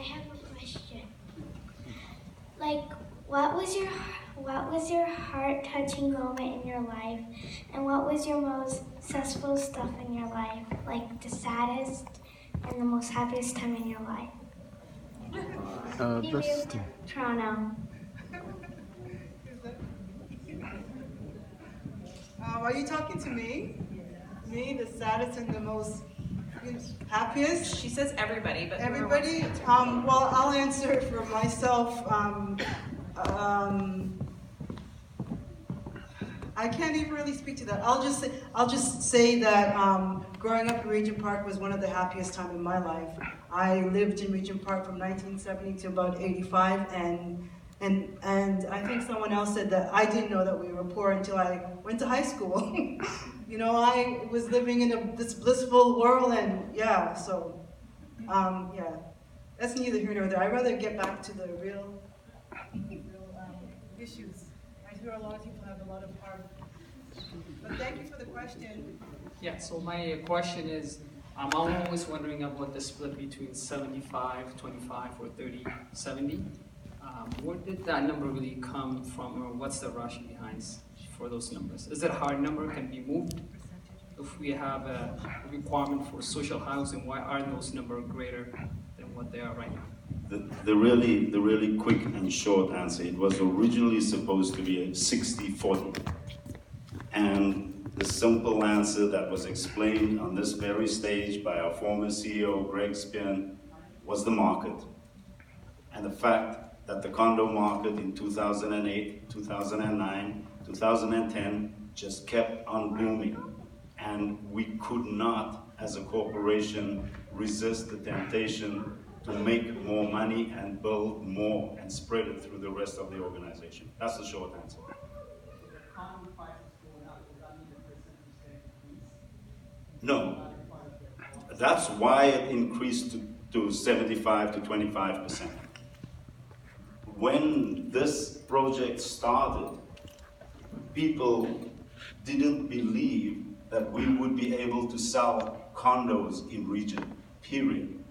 have a question. Like, what was your heart-touching moment in your life, and what was your most successful stuff in your life? Like the saddest and the most happiest time in your life. Best. Toronto. Are you talking to me? Me, the saddest and the most happiest? She says everybody, but everybody. Well, I'll answer for myself. I can't even really speak to that. I'll just say that growing up in Regent Park was one of the happiest time in my life. I lived in Regent Park from 1970 to about 85, and I think someone else said that I didn't know that we were poor until I went to high school. You know, I was living in this blissful world, and yeah, so yeah, that's neither here nor there. I'd rather get back to the real issues. I hear a lot of people have a lot of hard. But thank you for the question. Yeah, so my question is, I'm always wondering about the split between 75, 25, or 30, 70. Where did that number really come from, or what's the rationale behind for those numbers? Is it a hard number, can be moved? If we have a requirement for social housing, why aren't those numbers greater than what they are right now? The really quick and short answer, it was originally supposed to be a 60-40. And the simple answer that was explained on this very stage by our former CEO, Greg Spin, was the market. And the fact that the condo market in 2008, 2009, 2010 just kept on booming. And we could not, as a corporation, resist the temptation to make more money and build more and spread it through the rest of the organization. That's the short answer. No, that's why it increased to 75 to 25%. When this project started, people didn't believe that we would be able to sell condos in region, period.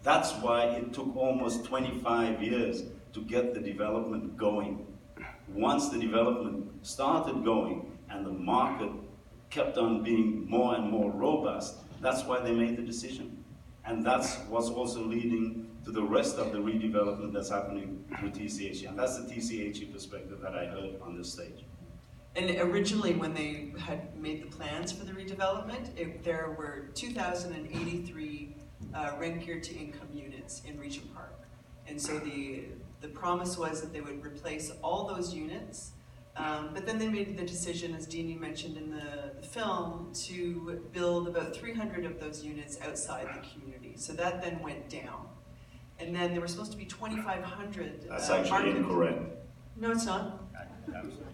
That's why it took almost 25 years to get the development going. Once the development started going and the market kept on being more and more robust, that's why they made the decision. And that's what's also leading to the rest of the redevelopment that's happening through TCHE. And that's the TCHE perspective that I heard on this stage. And originally, when they had made the plans for the redevelopment, there were 2,083 rent geared to income units in Regent Park. And so the promise was that they would replace all those units, but then they made the decision, as Deanie mentioned in the film, to build about 300 of those units outside the community. So that then went down. And then there were supposed to be 2,500. That's actually incorrect. No, it's not. Absolutely.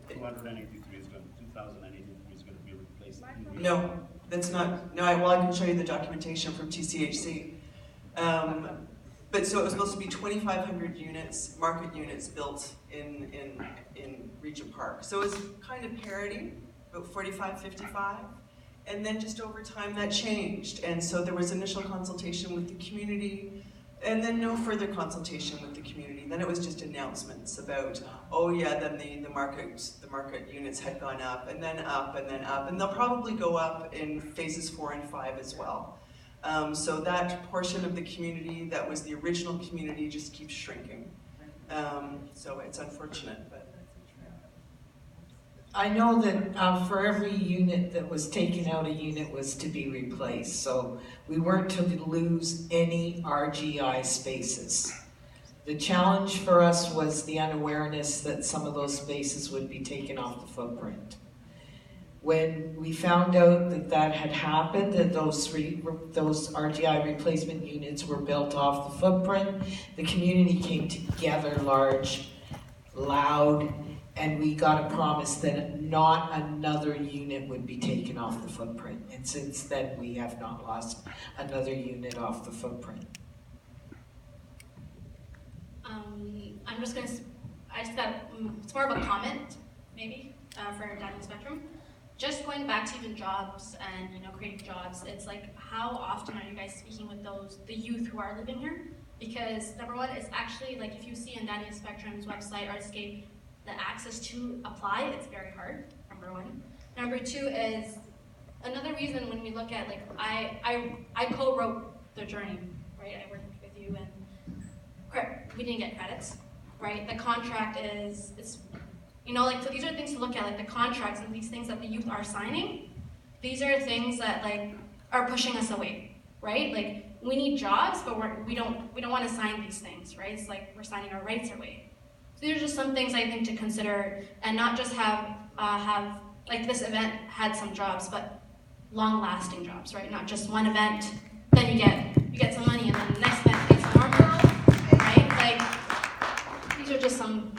283 is going, 2,083 is going to be replaced. No, that's not. No, well, I can show you the documentation from TCHC. But so it was supposed to be 2,500 units, market units, built in Regent Park. So it was kind of parity, about 45, 55. And then just over time that changed. And so there was initial consultation with the community, and then no further consultation with the community. Then it was just announcements about, oh yeah, then the market units had gone up, and then up, and then up. And they'll probably go up in phases 4 and 5 as well. So that portion of the community that was the original community just keeps shrinking. So it's unfortunate, but. I know that for every unit that was taken out, a unit was to be replaced. So we weren't to lose any RGI spaces. The challenge for us was the unawareness that some of those spaces would be taken off the footprint. When we found out that that had happened, that those RGI replacement units were built off the footprint, the community came together large, loud, and we got a promise that not another unit would be taken off the footprint. And since then, we have not lost another unit off the footprint. I just got, it's more of a comment, maybe, for Diamond Spectrum. just going back to even jobs and creating jobs, it's like, how often are you guys speaking with the youth who are living here? Because number one, it's actually like if you see on Daniel Spectrum's website, Artscape, the access to apply, it's very hard, number one. Number two is, another reason when we look at, like, I co-wrote the journey, right? I worked with you and we didn't get credits, right? The contract it's, like, so these are things to look at, like the contracts and these things that the youth are signing. These are things that, like, are pushing us away, right? Like, we need jobs, but we don't want to sign these things, right? It's like we're signing our rights away. So these are just some things I think to consider, and not just have like this event had some jobs, but long-lasting jobs, right? Not just one event, then you get some money, and then the next event you get some more money, right? Like, these are just some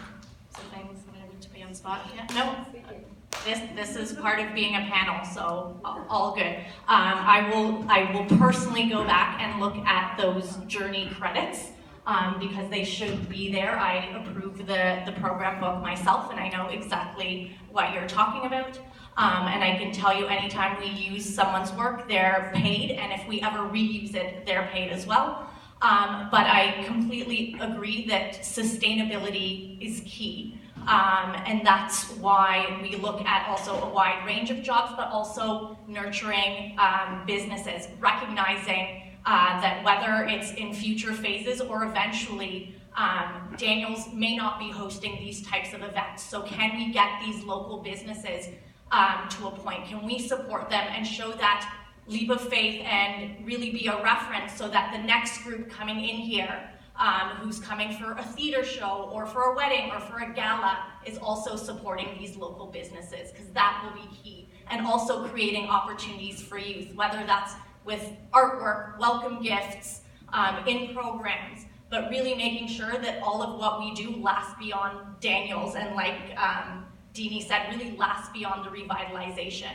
things. I'm gonna need to put you on the spot. Yeah. No. This is part of being a panel, so all good. I will personally go back and look at those journey credits because they should be there. I approve the program book myself, and I know exactly what you're talking about. And I can tell you, anytime we use someone's work, they're paid, and if we ever reuse it, they're paid as well. But I completely agree that sustainability is key. And that's why we look at also a wide range of jobs, but also nurturing businesses, recognizing that whether it's in future phases or eventually, Daniels may not be hosting these types of events. So can we get these local businesses to a point? Can we support them and show that leap of faith and really be a reference so that the next group coming in here who's coming for a theater show or for a wedding or for a gala is also supporting these local businesses, because that will be key. And also creating opportunities for youth, whether that's with artwork, welcome gifts, in programs, but really making sure that all of what we do lasts beyond Daniels, and like Deanie said, really lasts beyond the revitalization.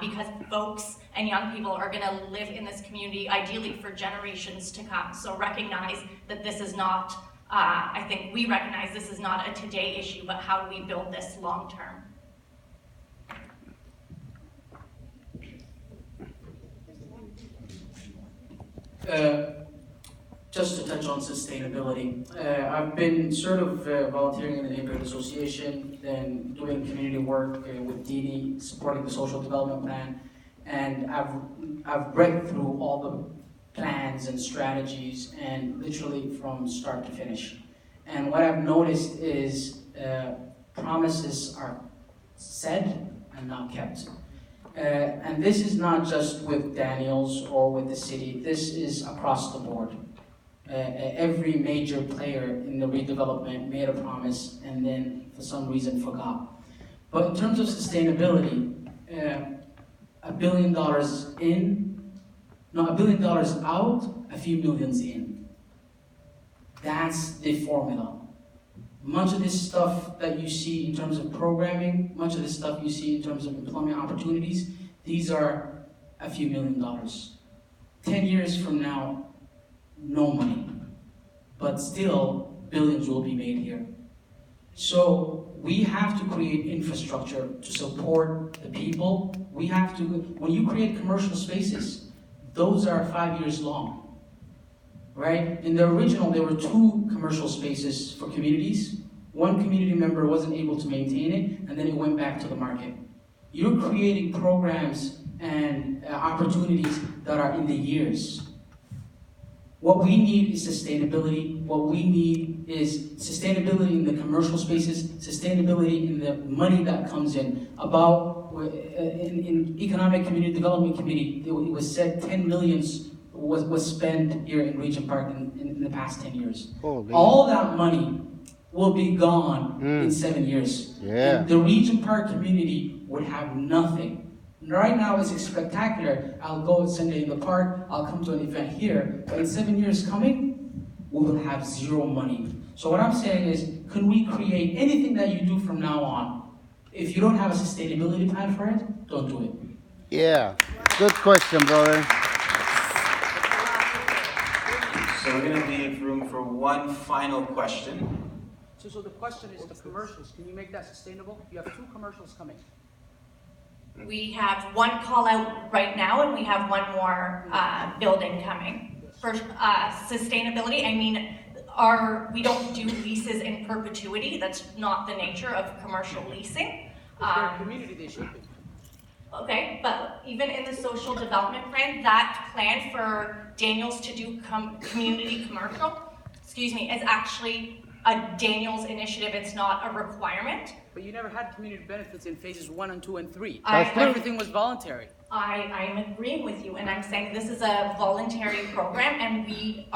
Because folks and young people are going to live in this community ideally for generations to come. So recognize that this is not, I think we recognize this is not a today issue, but how do we build this long term? Just to touch on sustainability, I've been sort of volunteering in the neighborhood association, then doing community work with Deanie, supporting the social development plan, and I've read through all the plans and strategies, and literally from start to finish. And what I've noticed is promises are said and not kept. And this is not just with Daniels or with the city, this is across the board. Every major player in the redevelopment made a promise and then for some reason forgot. But in terms of sustainability, $1 billion in, no, $1 billion out, a few millions in. That's the formula. Much of this stuff that you see in terms of programming, much of this stuff you see in terms of employment opportunities, these are a few $1 million. 10 years from now, no money, but still billions will be made here. So we have to create infrastructure to support the people. We have to, when you create commercial spaces, those are 5 years long, right? In the original, there were 2 commercial spaces for communities. One community member wasn't able to maintain it, and then it went back to the market. You're creating programs and opportunities that are in the years. What we need is sustainability. What we need is sustainability in the commercial spaces, sustainability in the money that comes in. About, in Economic Community Development Committee, it was said 10 million was spent here in Regent Park in the past 10 years. Holy. All that money will be gone in 7 years. Yeah. And the Regent Park community would have nothing. Right now it's spectacular. I'll go Sunday in the park, I'll come to an event here, but in 7 years coming, we will have zero money. So what I'm saying is, can we create anything that you do from now on? If you don't have a sustainability plan for it, don't do it. Yeah, good question, brother. So we're gonna leave room for one final question. So the question is the commercials, can you make that sustainable? You have 2 commercials coming. We have one call out right now, and we have one more building coming. For sustainability, I mean, we don't do leases in perpetuity. That's not the nature of commercial leasing. If they're a community, they should be. Okay, but even in the social development plan, that plan for Daniels to do community commercial, is actually a Daniels initiative. It's not a requirement. But you never had community benefits in phases 1 and 2 and 3. That's true. Everything was voluntary. I am agreeing with you, and I'm saying this is a voluntary program, and we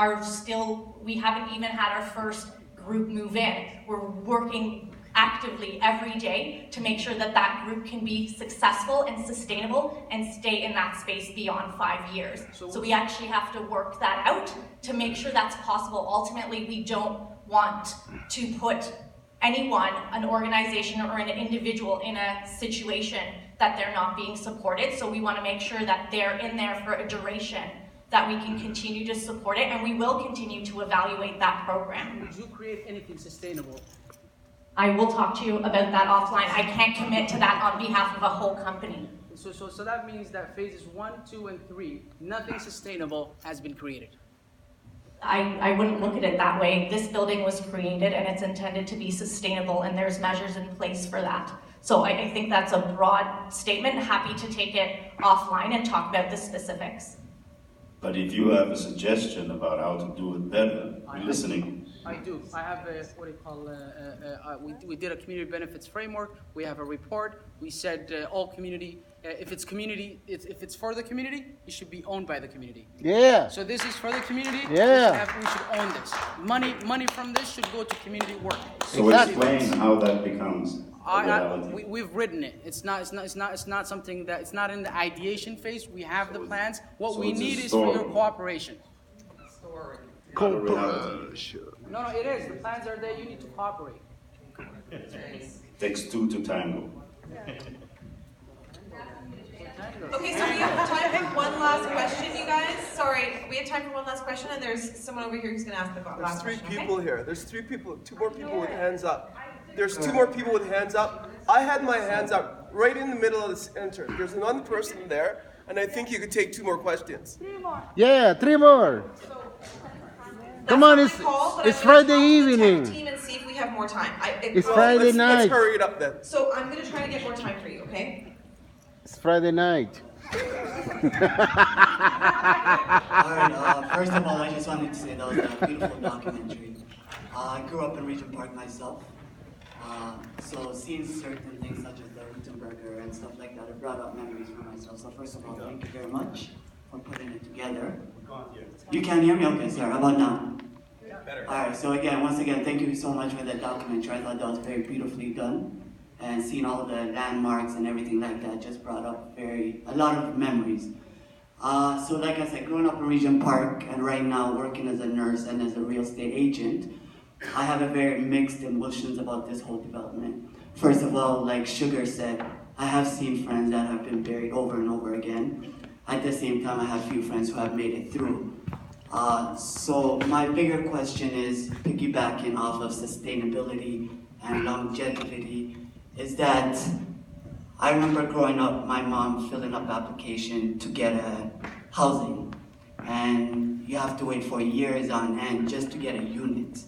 haven't even had our first group move in. We're working actively every day to make sure that that group can be successful and sustainable and stay in that space beyond 5 years. So we actually have to work that out to make sure that's possible. Ultimately, we don't want to put anyone, an organization or an individual in a situation that they're not being supported. So we want to make sure that they're in there for a duration, that we can continue to support it, and we will continue to evaluate that program. Would you create anything sustainable? I will talk to you about that offline. I can't commit to that on behalf of a whole company. So that means that phases 1, 2, and 3, nothing sustainable has been created. I wouldn't look at it that way. This building was created and it's intended to be sustainable, and there's measures in place for that. So I think that's a broad statement. Happy to take it offline and talk about the specifics. But if you have a suggestion about how to do it better, we're listening. I do. I have we did a community benefits framework. We have a report. We said all community, if it's for the community, it should be owned by the community. Yeah. So this is for the community. Yeah. We should own this. Money from this should go to community work. So explain how that becomes a reality. We've written it. It's not something that, it's not in the ideation phase. We have the plans. What we need is for your cooperation. No, it is. The plans are there. You need to cooperate. Takes two to tango. Okay, so we have time for one last question, you guys. Sorry, we have time for one last question, and there's someone over here who's going to ask the last question. There's 3 people here. There's 3 people, 2 more people with hands up. There's 2 more people with hands up. I had my hands up right in the middle of the center. There's another person there, and I think you could take 2 more questions. 3 more. Yeah, 3 more. Come on, it's Friday evening. Team and see if we have more time. It's Friday night. Let's hurry it up then. So I'm going to try to get more time for you, okay? It's Friday night. Alright, first of all, I just wanted to say that was a beautiful documentary. I grew up in Regent Park myself, so seeing certain things such as the Rittenberger and stuff like that, it brought up memories for myself. So first of all, thank you very much for putting it together. You can't hear me? Okay, sorry. How about now? Alright, so once again, thank you so much for that documentary. I thought that was very beautifully done. And seeing all the landmarks and everything like that just brought up a lot of memories. So like I said, growing up in Regent Park and right now working as a nurse and as a real estate agent, I have a very mixed emotions about this whole development. First of all, like Sugar said, I have seen friends that have been buried over and over again. At the same time, I have a few friends who have made it through. So my bigger question is, piggybacking off of sustainability and longevity, is that I remember growing up, my mom filling up application to get a housing, and you have to wait for years on end just to get a unit.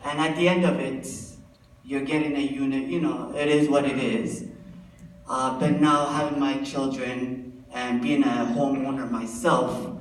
And at the end of it, you're getting a unit, it is what it is. But now having my children and being a homeowner myself,